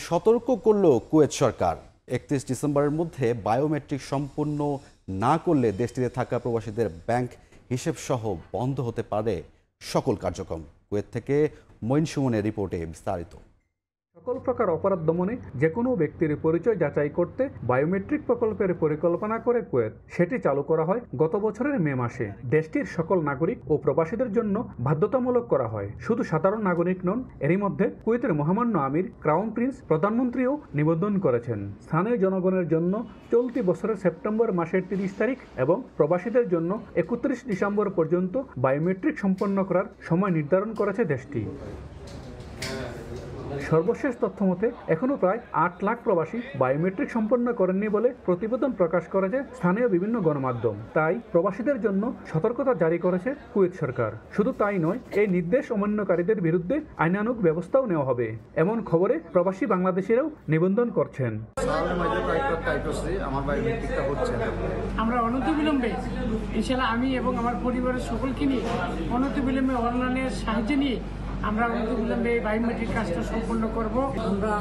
সতর্ক করল কুয়েত সরকার। 31 ডিসেম্বরের মধ্যে বায়োমেট্রিক সম্পন্ন না করলে দেশটিতে থাকা প্রবাসীদের ব্যাংক হিসেব সহ বন্ধ হতে পারে সকল কার্যক্রম। কুয়েত থেকে মঈন সুমনের রিপোর্টে বিস্তারিত। সকল প্রকার অপরাধ দমনে যে কোনো ব্যক্তির পরিচয় যাচাই করতে বায়োমেট্রিক প্রকল্পের পরিকল্পনা করে কুয়েত। সেটি চালু করা হয় গত বছরের মে মাসে। দেশটির সকল নাগরিক ও প্রবাসীদের জন্য বাধ্যতামূলক করা হয়। শুধু সাধারণ নাগরিক নন, এরই মধ্যে কুয়েতের মহামান্য আমির, ক্রাউন প্রিন্স, প্রধানমন্ত্রীও নিবন্ধন করেছেন। স্থানীয় জনগণের জন্য চলতি বছরের সেপ্টেম্বর মাসের 30 তারিখ এবং প্রবাসীদের জন্য 31 ডিসেম্বর পর্যন্ত বায়োমেট্রিক সম্পন্ন করার সময় নির্ধারণ করেছে দেশটি। সর্বশেষ তথ্য মতে এখনও প্রায় 8 লাখ প্রবাসী বায়োমেট্রিক সম্পন্ন করেননি বলে প্রতিবেদন প্রকাশ করেছে স্থানীয় বিভিন্ন গণমাধ্যম। তাই প্রবাসীদের জন্য সতর্কতা জারি করেছে কুয়েত সরকার। শুধু তাই নয়, এই নির্দেশ অমান্যকারীদের বিরুদ্ধে আইনানুগ ব্যবস্থাও নেওয়া হবে, এমন খবরে প্রবাসী বাংলাদেশিরাও নিবন্ধন করছেন। আমরা অনতিবিলম্বে ইনশাআল্লাহ আমি এবং আমার পরিবারের সকলকে নিয়ে অনতিবিলম্বে অনলাইনের সাহায্য নিয়ে আমরা অনতিবিলম্বে বায়োমেট্রিক কাজটা সম্পন্ন করব। আমরা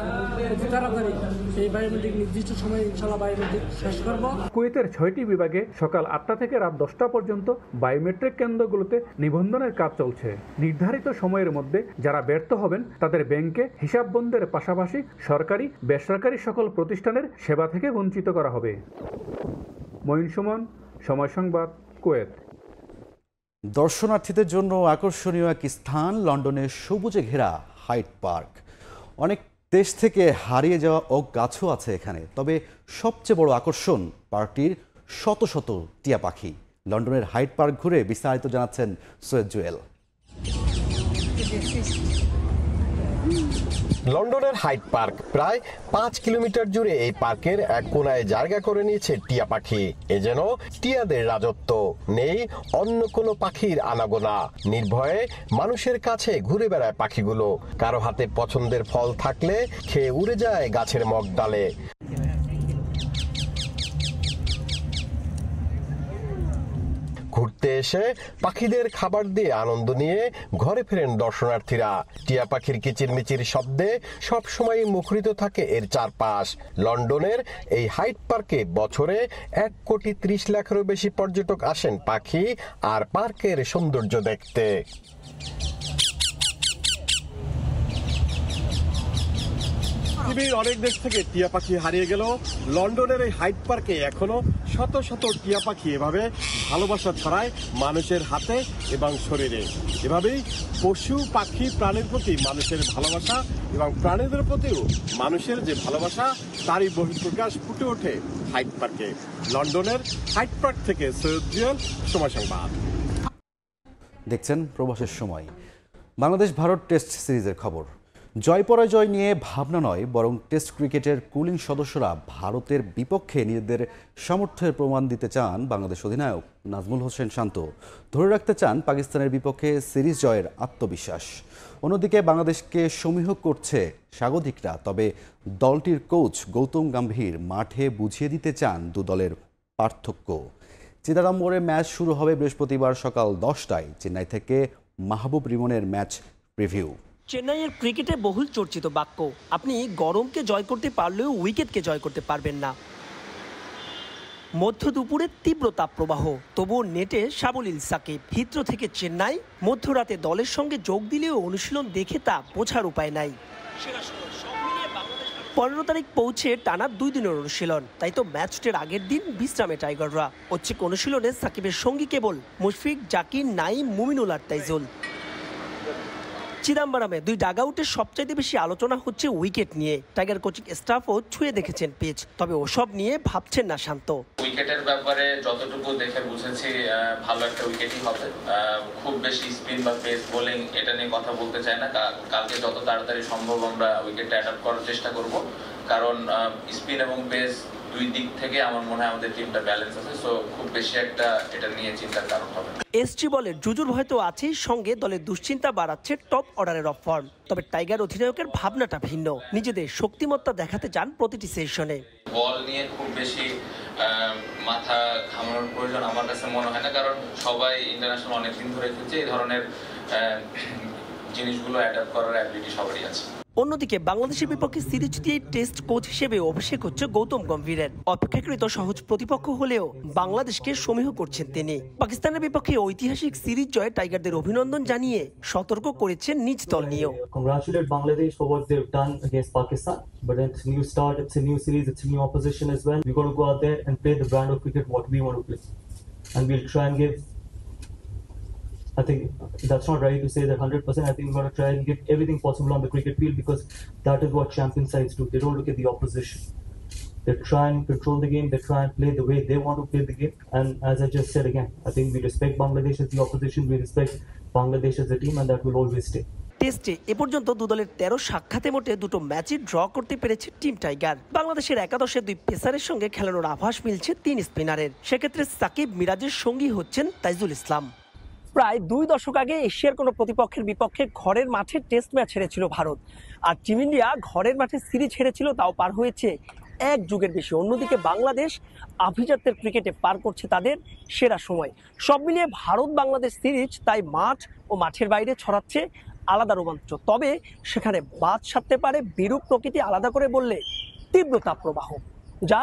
খুব তাড়াতাড়ি এই বায়োমেট্রিক নির্দিষ্ট সময়ে ইনশাআল্লাহ বায়োমেট্রিক শেষ করব। কুয়েতের 6টি বিভাগে সকাল 8টা থেকে রাত 10টা পর্যন্ত বায়োমেট্রিক কেন্দ্রগুলোতে নিবন্ধনের কাজ চলছে। নির্ধারিত সময়ের মধ্যে যারা ব্যর্থ হবেন তাদের ব্যাংকে হিসাব বন্ধের পাশাপাশি সরকারি বেসরকারি সকল প্রতিষ্ঠানের সেবা থেকে বঞ্চিত করা হবে। মঈন সুমন, সময় সংবাদ, কুয়েত। দর্শনার্থীদের জন্য আকর্ষণীয় এক স্থান লন্ডনের সবুজে ঘেরা হাইড পার্ক। অনেক দেশ থেকে হারিয়ে যাওয়া ওক গাছও আছে এখানে। তবে সবচেয়ে বড় আকর্ষণ পার্কটির শত শত টিয়া পাখি। লন্ডনের হাইড পার্ক ঘুরে বিস্তারিত জানাচ্ছেন সৈয়দ জুয়েল। লন্ডনের হাইড পার্ক প্রায় 5 কিলোমিটার জুড়ে এই পার্কের এক কোনায় জায়গা করে নিয়েছে টিয়া পাখি। এ যেন টিয়াদের রাজত্ব, নেই অন্য কোনো পাখির আনাগোনা। নির্ভয়ে মানুষের কাছে ঘুরে বেড়ায় পাখিগুলো। কারো হাতে পছন্দের ফল থাকলে খেয়ে উড়ে যায় গাছের মগডালে। ঘুরতে এসে পাখিদের খাবার দিয়ে আনন্দ নিয়ে ঘরে ফেরেন দর্শনার্থীরা। টিয়া পাখির কিচিরমিচির শব্দে সবসময় মুখরিত থাকে এর চারপাশ। লন্ডনের এই হাইড পার্কে বছরে 1,30 লাখেরও বেশি পর্যটক আসেন পাখি আর পার্কের সৌন্দর্য দেখতে। পৃথিবীর অনেক দেশ থেকে টিয়া পাখি হারিয়ে গেল, লন্ডনের এই হাইড পার্কে এখনো শত শত টিয়া পাখি এভাবে ভালোবাসা ছড়ায় মানুষের হাতে এবং শরীরে। এভাবেই পশু পাখি প্রাণীর প্রতি মানুষের ভালোবাসা এবং প্রাণীদের প্রতিও মানুষের যে ভালোবাসা তারই বহিঃপ্রকাশ ফুটে ওঠে হাইড পার্কে। লন্ডনের হাইড পার্ক থেকে সৈয়দ জিয়াল, সময় সংবাদ। দেখছেন প্রবাসের সময়। বাংলাদেশ ভারত টেস্ট সিরিজের খবর। জয় পরাজয় নিয়ে ভাবনা নয়, বরং টেস্ট ক্রিকেটের কুলিং সদস্যরা ভারতের বিপক্ষে নিজেদের সামর্থ্যের প্রমাণ দিতে চান বাংলাদেশ অধিনায়ক নাজমুল হোসেন শান্ত। ধরে রাখতে চান পাকিস্তানের বিপক্ষে সিরিজ জয়ের আত্মবিশ্বাস। অন্যদিকে বাংলাদেশকে সমীহ করছে স্বাগতিকরা, তবে দলটির কোচ গৌতম গম্ভীর মাঠে বুঝিয়ে দিতে চান দু দলের পার্থক্য। চিদাম্বরে ম্যাচ শুরু হবে বৃহস্পতিবার সকাল 10টায়। চেন্নাই থেকে মাহবুব রিমনের ম্যাচ প্রিভিউ। চেন্নাইয়ের ক্রিকেটে বহুল চর্চিত বাক্য, আপনি গরমকে জয় করতে পারলেও উইকেটকে জয় করতে পারবেন না। মধ্য দুপুরে তীব্র তাপপ্রবাহ, তবুও নেটে সাবলীল সাকিব। হিথ্রো থেকে চেন্নাই, মধ্যরাতে দলের সঙ্গে যোগ দিলেও অনুশীলন দেখে তা বোঝার উপায় নাই। 15 তারিখ পৌঁছে টানা 2 দিনের অনুশীলন, তাই তো ম্যাচটির আগের দিন বিশ্রামে টাইগাররা। ঐচ্ছিক অনুশীলনে সাকিবের সঙ্গী কেবল মুশফিক, জাকির, নাইম, মুমিনুল আর তাইজুল। চিদাম্বরমে 2 ডাগআউটের সবচাইতে বেশি আলোচনা হচ্ছে উইকেট নিয়ে। টাইগার কোচিং স্টাফও ছুঁয়ে দেখেছেন পিচ, তবে ওসব নিয়ে ভাবছেন না শান্ত। উইকেটের ব্যাপারে যতটুকু দেখে বুঝেছি ভালো একটা উইকেটই হবে। খুব বেশি স্পিন বা পেস বোলিং এটা নিয়ে কথা বলতে চাই না। কালকে যত তাড়াতাড়ি সম্ভব আমরা উইকেটটা অ্যাডাপ্ট করার চেষ্টা করব, কারণ স্পিন এবং পেস দুই দিক থেকে আমার মনে হয় আমাদের টিমটা ব্যালেন্স আছে। সো খুব বেশি একটা এটা নিয়ে চিন্তার কারণ হবে না। এসজি বলের জুজুর হয়তো আছেই, সঙ্গে দলের দুশ্চিন্তা বাড়াচ্ছে টপ অর্ডারের অফ ফর্ম। তবে টাইগার অধিনায়কের ভাবনাটা ভিন্ন, নিজেদের শক্তিমত্তা দেখাতে চান প্রতিটি সেশনে। বল নিয়ে খুব বেশি মাথা ঘামানোর প্রয়োজন আমার কাছে মনে হয় না, কারণ সবাই ইন্টারন্যাশনাল অনেকদিন ধরে খেলছে। এই ধরনের জিনিসগুলো অ্যাডাপ্ট করার অ্যাবিলিটি সবারই আছে। অন্যদিকে বাংলাদেশের বিপক্ষে সিরিজ দিয়ে টেস্ট কোচ হিসেবে অভিষেক হচ্ছে গৌতম গম্ভীরের। অপেক্ষাকৃত সহজ প্রতিপক্ষ হলেও বাংলাদেশকে সমীহ করছেন তিনি। পাকিস্তানের বিপক্ষে ঐতিহাসিক সিরিজ জয়ে টাইগারদের অভিনন্দন জানিয়ে সতর্ক করেছেন নিজ দল নিয়েও। Congratulate Bangladesh for what they've done against Pakistan, but it's a new start, it's a new series, it's a new opposition as well. We're going to go out there and play the brand of cricket what we want to play, and we'll try and give, I think that's not right to say that 100%. I think we're going to try and give everything possible on the cricket field, because that is what champion sides do. They don't look at the opposition. They try and control the game. They try and play the way they want to play the game. And as I just said again, I think we respect Bangladesh as the opposition. We respect Bangladesh as a team, and that will always stay. টেস্টে এ পর্যন্ত দু দলের 13 সাক্ষাতে মোটে 2টো ম্যাচই draw করতে পেরেছে team tiger. বাংলাদেশের একাদশে 2 পেসারের সঙ্গে খেলানোর আভাস মিলছে 3 স্পিনারের। সেক্ষেত্রে সাকিব, মিরাজের সঙ্গী হচ্ছেন তাইজুল ইসলাম। প্রায় 2 দশক আগে এশিয়ার কোনো প্রতিপক্ষের বিপক্ষে ঘরের মাঠে টেস্ট ম্যাচ হেরেছিল ভারত, আর টিম ইন্ডিয়া ঘরের মাঠে সিরিজ হেরেছিল, তাও পার হয়েছে 1 যুগের বেশি। অন্যদিকে বাংলাদেশ আভিজাত্যের ক্রিকেটে পার করছে তাদের সেরা সময়। সব মিলিয়ে ভারত বাংলাদেশ সিরিজ তাই মাঠ ও মাঠের বাইরে ছড়াচ্ছে আলাদা রোমাঞ্চ। তবে সেখানে বাদ সাধতে পারে বিরূপ প্রকৃতি, আলাদা করে বললে তীব্র তাপপ্রবাহ, যা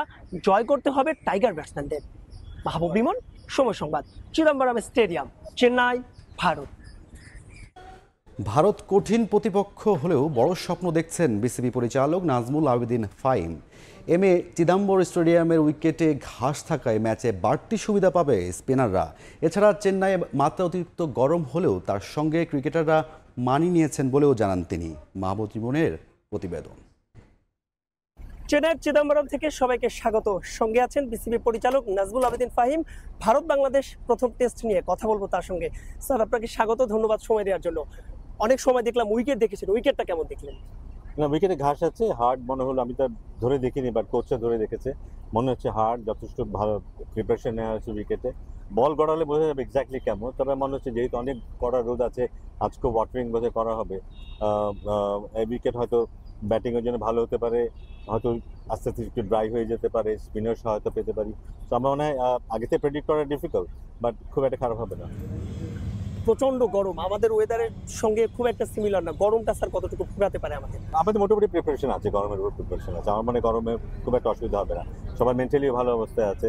জয় করতে হবে টাইগার ব্যাটসম্যানদের। মাহবুব রিমন, সময় সংবাদ, চিদম্বরম স্টেডিয়াম, চেন্নাই, ভারত। ভারত কঠিন প্রতিপক্ষ হলেও বড় স্বপ্ন দেখছেন বিসিবি পরিচালক নাজমুল আবেদিন ফাহিম। চিদাম্বর স্টেডিয়ামের উইকেটে ঘাস থাকায় ম্যাচে বাড়তি সুবিধা পাবে স্পিনাররা। এছাড়া চেন্নাইয়ে মাত্রা অতিরিক্ত গরম হলেও তার সঙ্গে ক্রিকেটাররা মানিয়ে নিয়েছেন বলেও জানান তিনি। মাহবুব রিমনের প্রতিবেদন। চেন্নাইয়ের চিদম্বরম থেকে সবাইকে স্বাগত। সঙ্গে আছেন বিসিবি পরিচালক নাজমুল আবেদিন ফাহিম। ভারত বাংলাদেশ প্রথম টেস্ট নিয়ে কথা বলবো তার সঙ্গে। স্যার, আপনাকে স্বাগত, ধন্যবাদ সময় দেওয়ার জন্য। অনেক সময় দেখলাম উইকেট দেখেছেন, উইকেটটা কেমন দেখলেন? না, উইকেটে ঘাস আছে, হার্ড মনে হলো। আমি তো ধরে দেখিনি, বাট কোচে ধরে দেখেছে, মনে হচ্ছে হার্ড। যথেষ্ট ভালো প্রিপারেশন নেওয়া হয়েছে উইকেটে। বল গড়ালে বোঝা যাবে এক্স্যাক্টলি কেমন। তবে মনে হচ্ছে যেহেতু অনেক কড়া রোদ আছে, আজকে ওয়াটারিং বোধহয় করা হবে। এই উইকেট হয়তো ব্যাটিংয়ের জন্য ভালো হতে পারে, হয়তো আস্তে আস্তে একটু ড্রাই হয়ে যেতে পারে, স্পিনার সহায়তা পেতে পারি। তো আমার মনে হয় আগে থেকে প্রেডিক্ট করা ডিফিকাল্ট, বাট খুব একটা খারাপ হবে না। প্রচন্ড গরম, আমাদের ওয়েদারের সঙ্গে খুব একটা সিমিলার না। গরমটা স্যার কতটুকু ফুরাতে পারে আমাদের মোটামুটি প্রিপারেশন আছে, গরমের উপর প্রিপারেশন আছে। আমার মনে গরমে খুব একটা অসুবিধা হবে না, সবাই মেন্টালিও ভালো অবস্থায় আছে,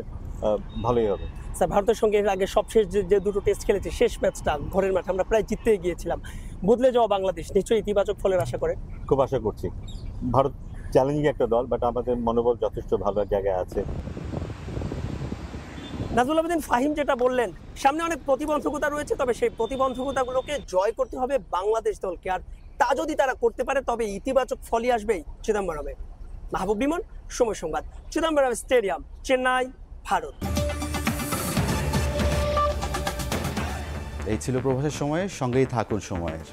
ভালোই হবে। স্যার, ভারতের সঙ্গে এর আগে সবশেষ যে 2টো টেস্ট খেলেছে, শেষ ম্যাচটা ঘরের মাঠে আমরা প্রায় জিততে গিয়েছিলাম। বদলে যাওয়া বাংলাদেশ নিশ্চয়ই ইতিবাচক ফলের আশা করে। খুব আশা করছি। ভারত চ্যালেঞ্জিং একটা দল, বাট আমাদের মনোবল যথেষ্ট ভালো জায়গায় আছে। নাজমুল আবেদিন ফাহিম যেটা বললেন, সামনে অনেক প্রতিবন্ধকতা রয়েছে, তবে সেই প্রতিবন্ধকতাগুলোকে জয় করতে হবে বাংলাদেশ দলকে, আর তা যদি তারা করতে পারে তবে ইতিবাচক ফলই আসবেই চিদম্বরমে। মাহবুব বিমন, সময় সংবাদ, চিদম্বরম স্টেডিয়াম, চেন্নাই, ভারত। এই ছিল প্রবাসের সময়ের সঙ্গেই থাকুন সময়ের।